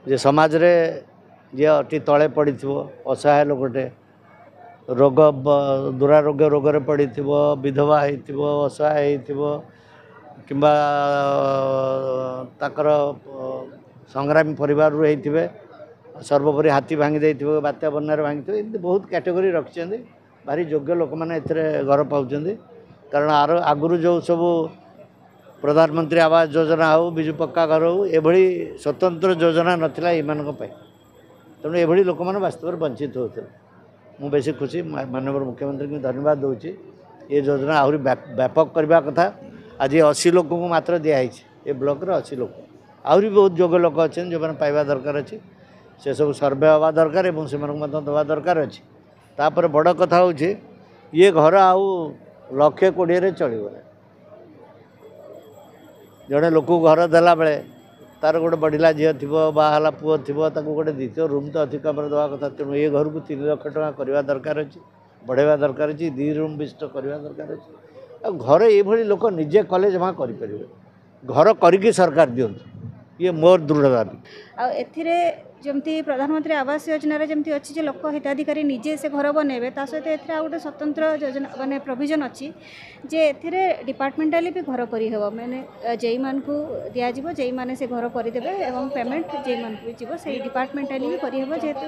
जे समाज रे जे अति तले पड़ी असहाय लोकटे रोग दुरारोग्य रोग पड़ी विधवा हो असहाय हो किंबा ताकर संग्रामी परिवार होते सर्वोपरि हाथी भांगी देते बात्या बन्यार भांगी एमती बहुत कैटेगरी रखिंट भारी योग्य लोक मैंने घर पाँच कारण आगुरी जो सब प्रधानमंत्री आवास योजना हो विजु पक्का घर हो एभली स्वतंत्र योजना नाला यूँ तेणु ये लोक मैंने वास्तव वंचित होते मुझे बेसी खुशी माननीय मुख्यमंत्री को धन्यवाद दूसरी ये योजना आहरी व्यापक करने कथा आज 80 लोक को मात्र दिखाई ये ब्लॉक रे 80 लोक आहरी बहुत योग्य लोक अच्छे जो मैंने पाइबा दरकार अच्छे से सब सर्वे हवा दरकार और से दवा दरकार अच्छे तापर बड़ कथा हूँ ये घर आउ 1,20,000 चलो जड़े लोक घर देला बेले तार गोटे बढ़ला झील थी बाहला पुओ थी गोटे द्वितीय रूम तो अति कम देवा कथा तेणु ये घर को 3 लाख टका करवा दरकार अच्छे बढ़ेवा दरकार अच्छे 2 रूम विशिष्ट करवा दरकार अच्छे घर ये लोक निजे कले जमा करें घर करी सरकार दिंतु ये मोर दृढ़ दाबी जमती प्रधानमंत्री आवास योजना रे जमती अच्छी लोक हिताधिकारी निजे से घर बनइबे ता सहित एथिरे गोटे स्वतंत्र योजना माने प्रोविजन अच्छी जे एथिरे डिपार्टमेंटाली भी घर करी हेबो माने जेई मान को दिया जिवो जेई माने से घर करि देबे एवं पेमेंट जेई मान को जिवो से डिपार्टमेंटाली भी करी हेबो जेतु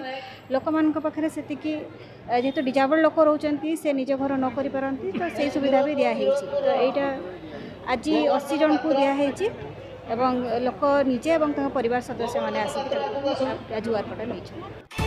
लोक मान को पाखरे सेतिकी जेतु डिजाबल लोक रहउचंती से निजे घर न करि परंती तो से सुविधा भी दिया हेछि तो एटा आज 80 जन को दिया हेछि एवं लोक निजे एवं परिवार सदस्य मैंने आसिक जुआर पटा नहीं।